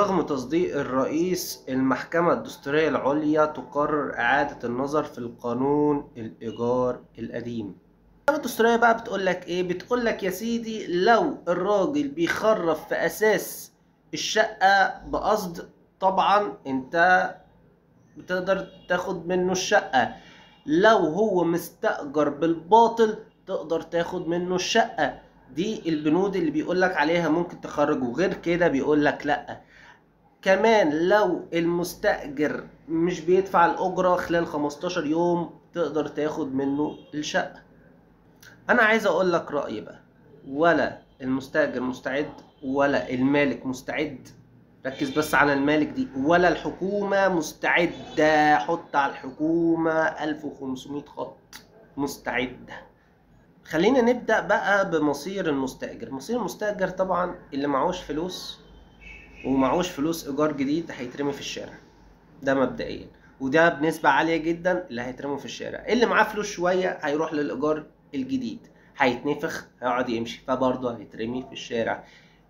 رغم تصديق الرئيس المحكمة الدستورية العليا تقرر إعادة النظر في القانون الإيجار القديم. المحكمة الدستورية بقى بتقولك إيه؟ بتقولك يا سيدي لو الراجل بيخرب في أساس الشقة بقصد، طبعا أنت بتقدر تاخد منه الشقة. لو هو مستأجر بالباطل تقدر تاخد منه الشقة. دي البنود اللي بيقولك عليها ممكن تخرجه، غير كده بيقولك لأ. كمان لو المستأجر مش بيدفع الأجرة خلال 15 يوم تقدر تاخد منه الشقة. أنا عايز أقولك رأيي بقى، ولا المستأجر مستعد ولا المالك مستعد، ركز بس على المالك دي، ولا الحكومة مستعدة. حط على الحكومة 1500 خط مستعدة. خلينا نبدأ بقى بمصير المستأجر. مصير المستأجر طبعا اللي معهوش فلوس ومعهوش فلوس إيجار جديد هيترمي في الشارع، ده مبدئيا، وده بنسبة عالية جدا اللي هيترموا في الشارع. اللي معاه فلوس شوية هيروح للإيجار الجديد، هيتنفخ هيقعد يمشي فبرضه هيترمي في الشارع.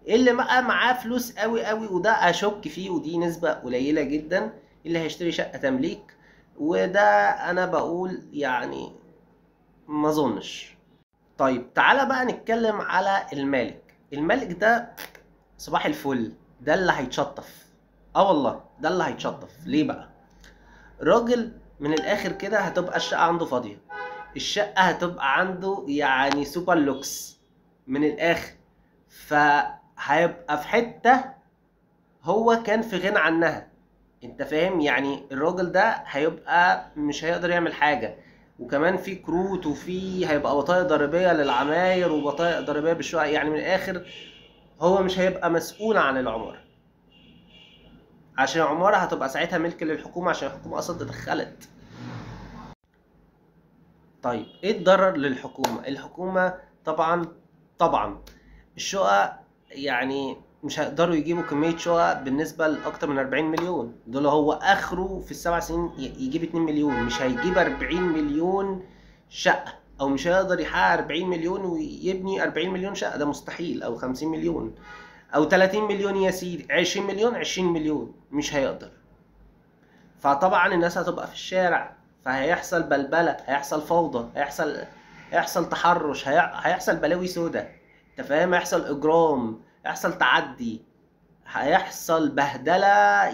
اللي بقى معاه فلوس قوي قوي، وده اشك فيه ودي نسبة قليلة جدا، اللي هيشتري شقة تمليك، وده انا بقول يعني ما اظنش. طيب تعالى بقى نتكلم على المالك. المالك ده صباح الفل، ده اللي هيتشطف. اه والله ده اللي هيتشطف. ليه بقى؟ راجل من الاخر كده هتبقى الشقة عنده فاضية، الشقة هتبقى عنده يعني سوبر لوكس من الاخر، فهيبقى في حتة هو كان في غنى عنها. انت فاهم؟ يعني الراجل ده هيبقى مش هيقدر يعمل حاجة، وكمان في كروت وفي هيبقى بطايق ضريبية للعماير وبطايق ضريبية بالشقق. يعني من الاخر هو مش هيبقى مسؤول عن العمارة، عشان العمارة هتبقى ساعتها ملك للحكومة عشان الحكومة اصلا تدخلت. طيب ايه الضرر للحكومة؟ الحكومة طبعا الشقق يعني مش هيقدروا يجيبوا كمية شقق بالنسبة لأكتر من 40 مليون. دول هو آخره في السبع سنين يجيب 2 مليون، مش هيجيب 40 مليون شقة، أو مش هيقدر يحقق 40 مليون ويبني 40 مليون شقة، ده مستحيل. أو 50 مليون أو 30 مليون يا سيدي، 20 مليون 20 مليون مش هيقدر. فطبعا الناس هتبقى في الشارع، فهيحصل بلبلة، هيحصل فوضى، هيحصل تحرش، هيحصل بلاوي سودا. انت فاهم؟ هيحصل اجرام، هيحصل تعدي، هيحصل بهدلة،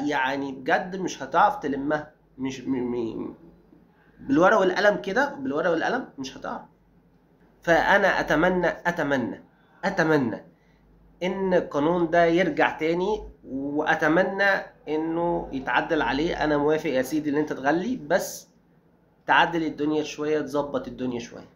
يعني بجد مش هتعرف تلمها. مش بالورقة والقلم كده، بالورقة والقلم مش هتعرف. فانا اتمنى ان القانون ده يرجع تاني، واتمنى انه يتعدل عليه. انا موافق يا سيدي ان انت تغلي، بس تعدل الدنيا شوية، تظبط الدنيا شوية.